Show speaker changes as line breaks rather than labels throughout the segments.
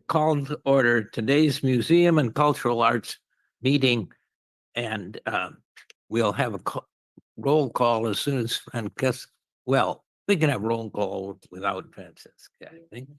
call to order today's Museum and Cultural Arts meeting. And we'll have a roll call as soon as, and guess, well, we can have roll call without Francisca, I think.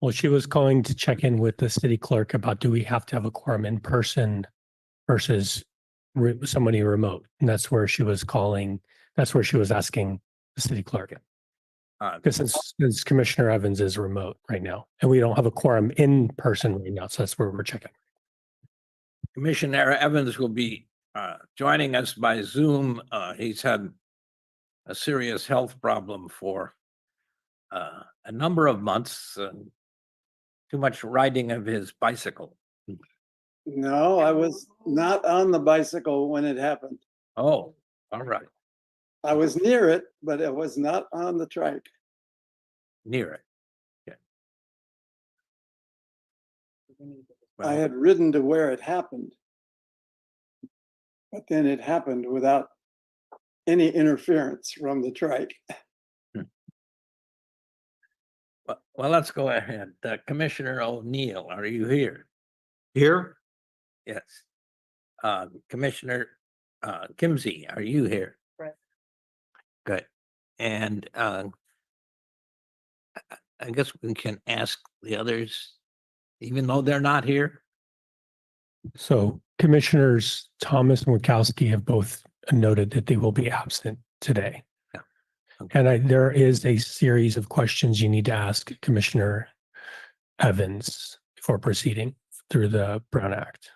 Well, she was calling to check in with the city clerk about do we have to have a quorum in person versus somebody remote? And that's where she was calling. That's where she was asking the city clerk. Because since Commissioner Evans is remote right now, and we don't have a quorum in person right now, so that's where we're checking.
Commissioner Evans will be joining us by Zoom. He's had a serious health problem for a number of months. Too much riding of his bicycle.
No, I was not on the bicycle when it happened.
Oh, all right,
I was near it, but it was not on the trike.
near it.
I had ridden to where it happened. But then it happened without any interference from the trike.
Well, let's go ahead. Commissioner O'Neill, are you here?
Here?
Yes. Commissioner Kimsey, are you here?
Right.
Good. And I guess we can ask the others, even though they're not here.
So Commissioners Thomas and Wachowski have both noted that they will be absent today.
Yeah. Okay.
And there is a series of questions you need to ask Commissioner Evans before proceeding through the Brown Act.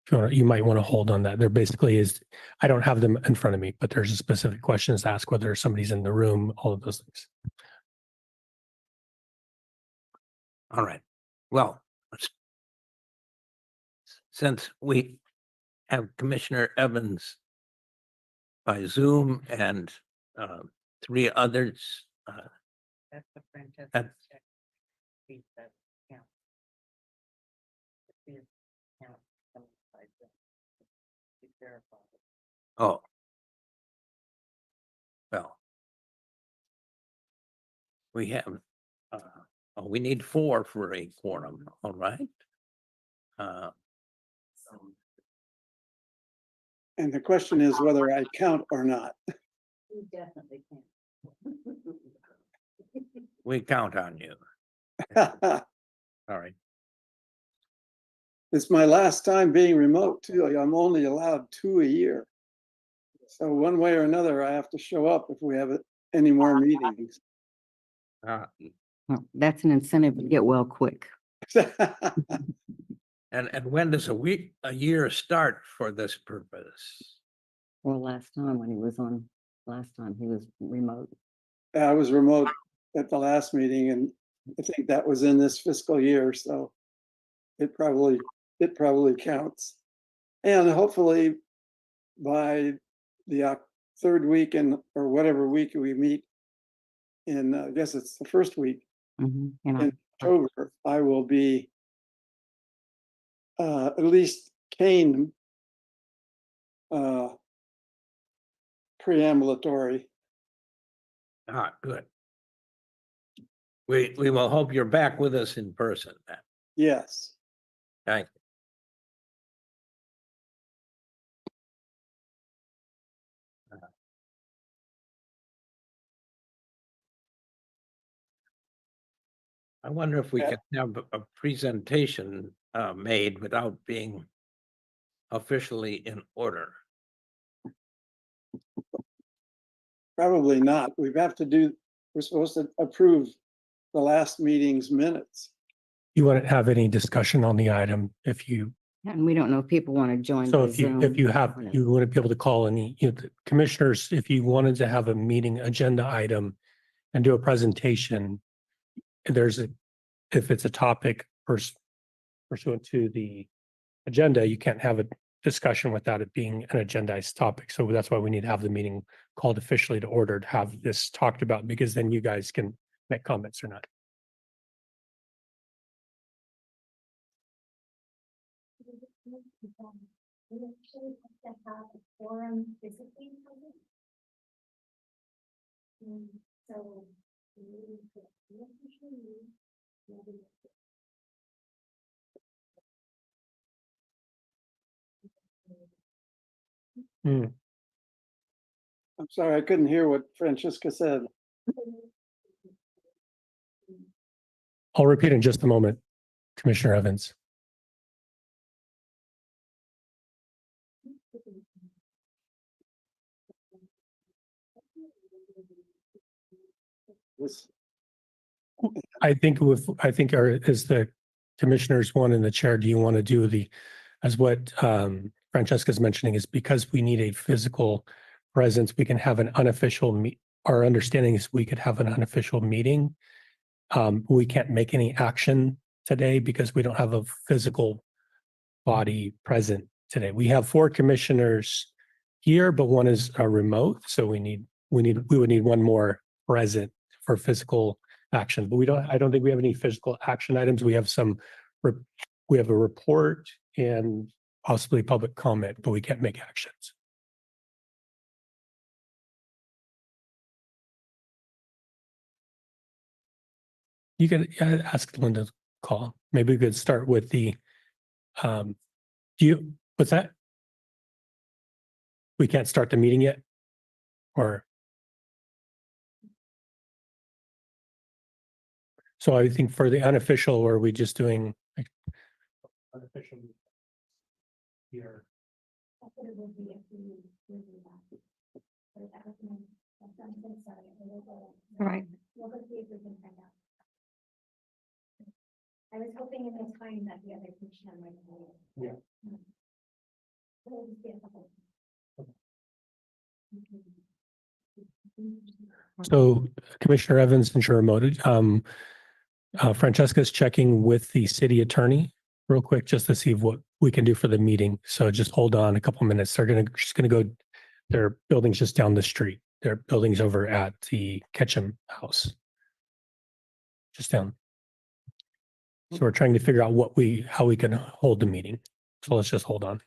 If you want, you might want to hold on that. There basically is, I don't have them in front of me, but there's a specific questions to ask, whether somebody's in the room, all of those things.
All right. Well, since we have Commissioner Evans by Zoom and three others,
That's the Francesca
That-
check. Read that count. It's his count from the side there. It's verified.
oh. Well. We have, we need 4 for a quorum, all right?
And the question is whether I count or not.
You definitely can.
We count on you, all right?
It's my last time being remote too. I'm only allowed 2 a year. So one way or another, I have to show up if we have any more meetings.
Well, that's an incentive to get well quick.
And when does a year start for this purpose?
Well, last time when he was on, last time he was remote.
I was remote at the last meeting and I think that was in this fiscal year, so it probably counts. And hopefully by the third week or whatever week we meet in, I guess it's the first week
You
in
know,
October, I will be at least Kane preambulatory.
Good. We will hope you're back with us in person then.
Yes.
Thank you. I wonder if we
Yeah.
can have a presentation made without being officially in order.
Probably not. We're supposed to approve the last meeting's minutes.
You wouldn't have any discussion on the item if you,
and we don't know if people want to join
so
the
if you,
Zoom.
if you have,
or not.
you wouldn't be able to call any, the commissioners, if you wanted to have a meeting agenda item and do a presentation, if it's a topic pursuant to the agenda, you can't have a discussion without it being an agendized topic. So that's why we need to have the meeting called officially to order to have this talked about, because then you guys can make comments or not.
We actually have to have a forum physically present. So we need to officially
Hmm.
I'm sorry, I couldn't hear what Francesca said.
I'll repeat in just a moment, Commissioner Evans.
This,
I think as the commissioners one in the chair, do you want to do as what Francesca's mentioning is because we need a physical presence, we can have an unofficial our understanding is we could have an unofficial meeting. We can't make any action today because we don't have a physical body present today. We have 4 commissioners here, but one is remote. So we would need one more present for physical action, but I don't think we have any physical action items. We have we have a report and possibly public comment, but we can't make actions. You can ask Linda to call. Maybe we could start with what's that? We can't start the meeting yet? Or? So I think for the unofficial, are we just doing like unofficial here?
I thought it would be if we do that. But that was my, I'm so sorry.
All right.
We'll go see if we can find out. I was hoping in the time that the other commissioner might know.
Yeah.
We'll just get a couple.
So Commissioner Evans and Chair Remote, Francesca's checking with the city attorney real quick just to see what we can do for the meeting. So just hold on a couple minutes. She's gonna go, their building's just down the street. Their building's over at the Ketchum House. Just down. So we're trying to figure out how we can hold the meeting. So let's just hold on.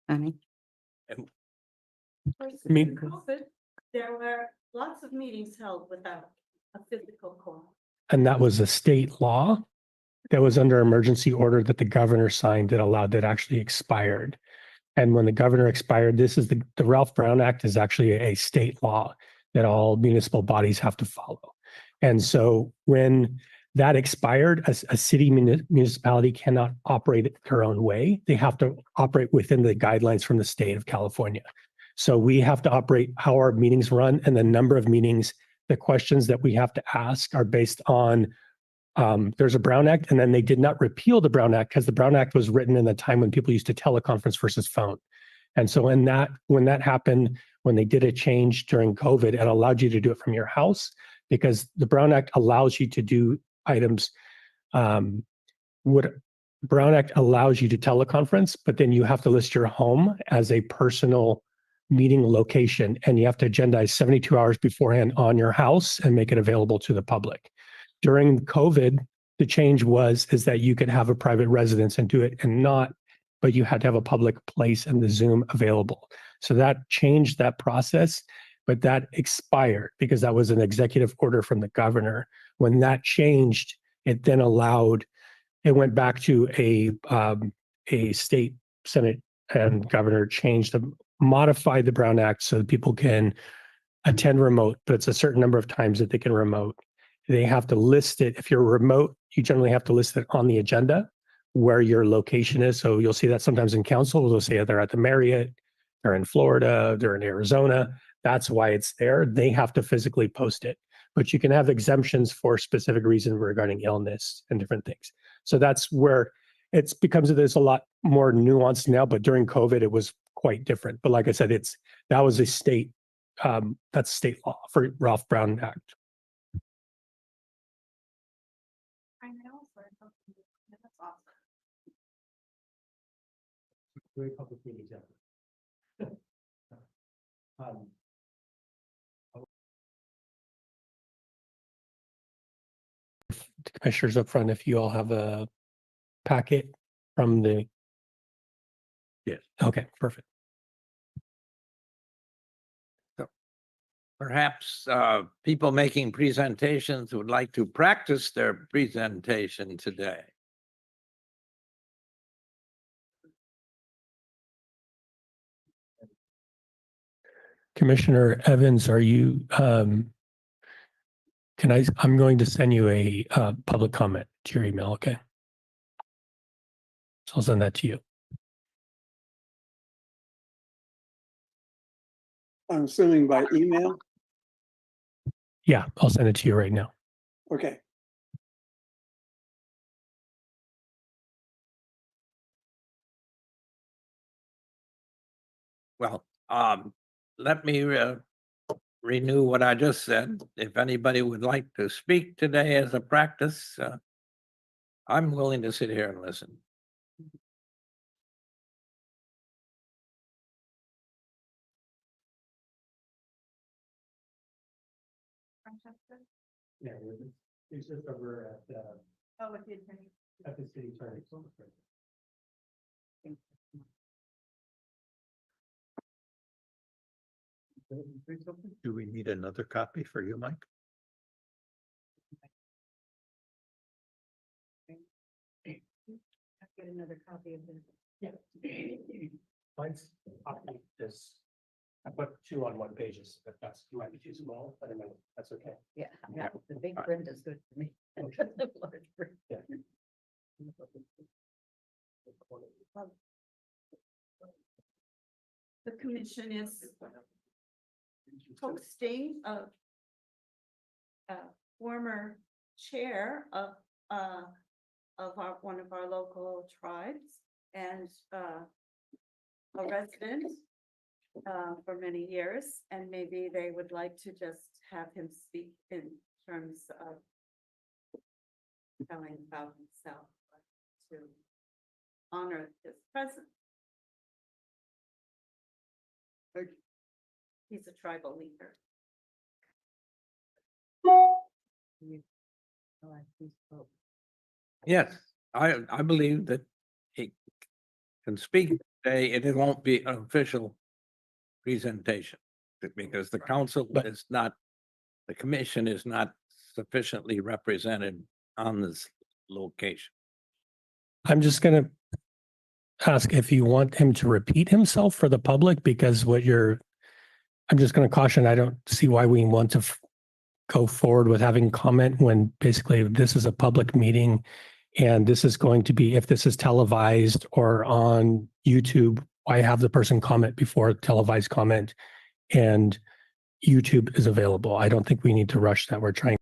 Annie?
First,
I mean-
COVID, there were lots of meetings held without a physical quorum.
And that was a state law that was under emergency order that the governor signed that actually expired. And when the governor expired, this is the Ralph Brown Act is actually a state law that all municipal bodies have to follow. And so when that expired, a city municipality cannot operate it their own way. They have to operate within the guidelines from the state of California. So we have to operate how our meetings run, and the number of meetings, the questions that we have to ask are based on there's a Brown Act, and then they did not repeal the Brown Act because the Brown Act was written in the time when people used to teleconference versus phone. And so when that happened, when they did a change during COVID, it allowed you to do it from your house because the Brown Act allows you to do items. What Brown Act allows you to teleconference, but then you have to list your home as a personal meeting location, and you have to agendize 72 hours beforehand on your house and make it available to the public. During COVID, the change is that you could have a private residence and do it but you had to have a public place and the Zoom available. So that changed that process, but that expired because that was an executive order from the governor. When that changed, it then it went back to a state Senate and governor modified the Brown Act so that people can attend remote, but it's a certain number of times that they can remote. They have to list it. If you're remote, you generally have to list it on the agenda where your location is. So you'll see that sometimes in council, they'll say they're at the Marriott, they're in Florida, they're in Arizona. That's why it's there. They have to physically post it, but you can have exemptions for specific reasons regarding illness and different things. So that's where there's a lot more nuanced now, but during COVID, it was quite different. But like I said, that was a state, that's state law for Ralph Brown Act.
I know, that's awesome.
Very public meetings ever. The commissioners up front, if you all have a packet from the.
Yes.
Okay, perfect.
perhaps people making presentations would like to practice their presentation today.
Commissioner Evans, are you, I'm going to send you a public comment to your email, okay? So I'll send that to you.
I'm assuming by email.
Yeah, I'll send it to you right now.
Okay.
Well, let me renew what I just said. If anybody would like to speak today as a practice, I'm willing to sit here and listen.
Francesca?
Yeah, it's just over
Oh, it did. finish.
at the city attorney's office.
Do we need another copy for you, Mike?
Get another copy of this.
Yeah. Mine's is, I put 2 on 1 pages, but that's might be too small, but I know that's okay.
Yeah, yeah, the big print is good for me. The large print.
Yeah.
The commission is hosting a former chair of one of our local tribes and a resident for many years, and maybe they would like to just have him speak in terms of telling about himself to honor his presence. He's a tribal leader.
Yes, I believe that he can speak today, and it won't be an official presentation. Because the council
But-
is not, the commission is not sufficiently represented on this location.
I'm just gonna ask if you want him to repeat himself for the public, because I'm just gonna caution, I don't see why we want to go forward with having comment when basically this is a public meeting. And this is going to be, if this is televised or on YouTube, why have the person comment before televised comment? And YouTube is available. I don't think we need to rush that. We're trying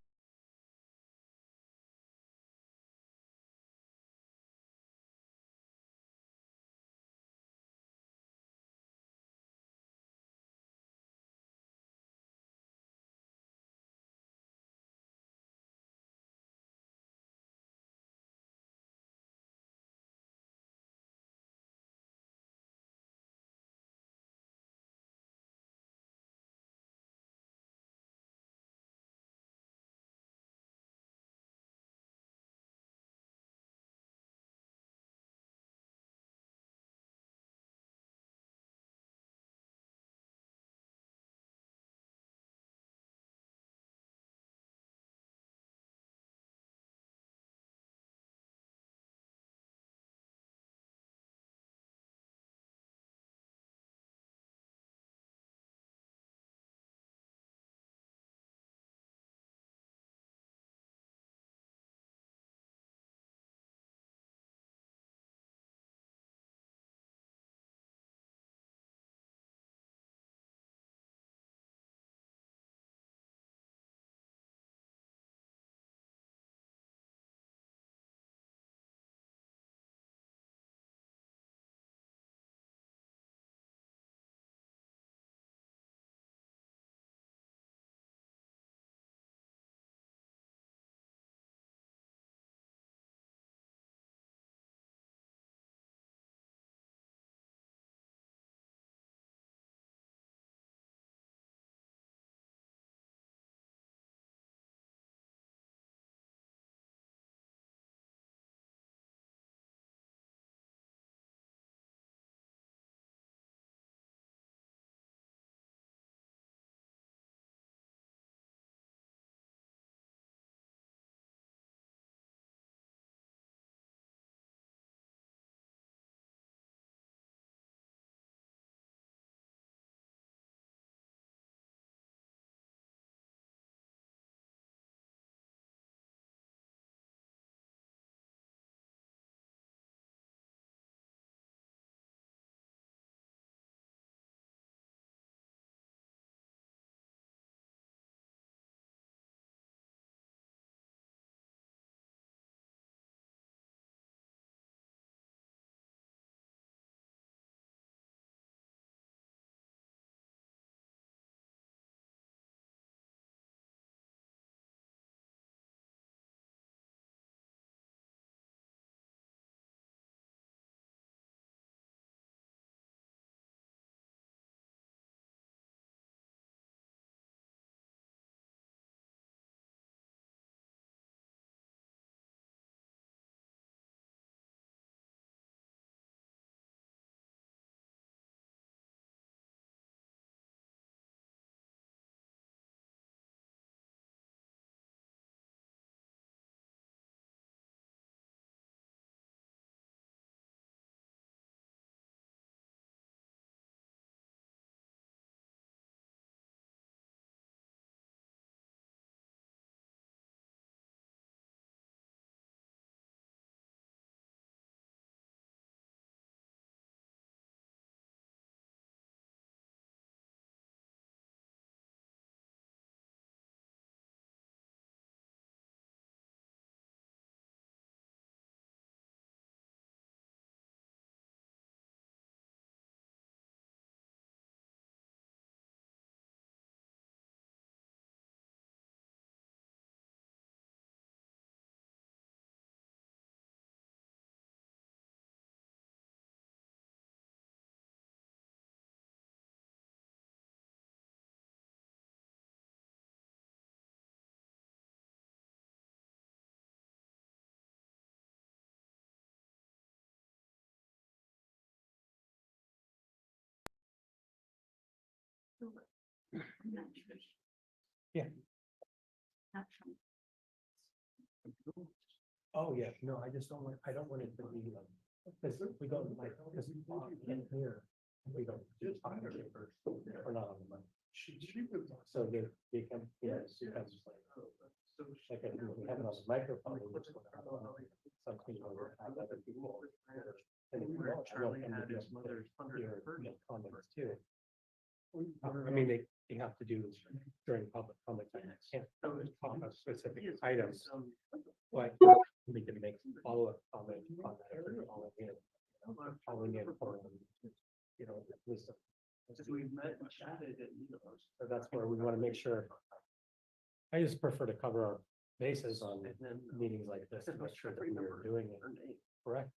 Yeah.
Not Trump.
Oh, yeah, no, I just don't want, I don't want it to be, because we go to my, because in here, we don't. We're not on the mic. So they can, yeah, sometimes it's like. Like if we have it on the microphone. we just wanna have some people or have other people. And if we don't, I want them to be able to hear the comments too. I mean, they have to do during public comment, I can't talk about specific items. But we can make follow-up comment on that. If they're calling in for, you know, wisdom.
We've met and chatted and, you know.
So that's where we want to make sure. I just prefer to cover our bases on
And then.
meetings like this, to make sure that we're doing it correct.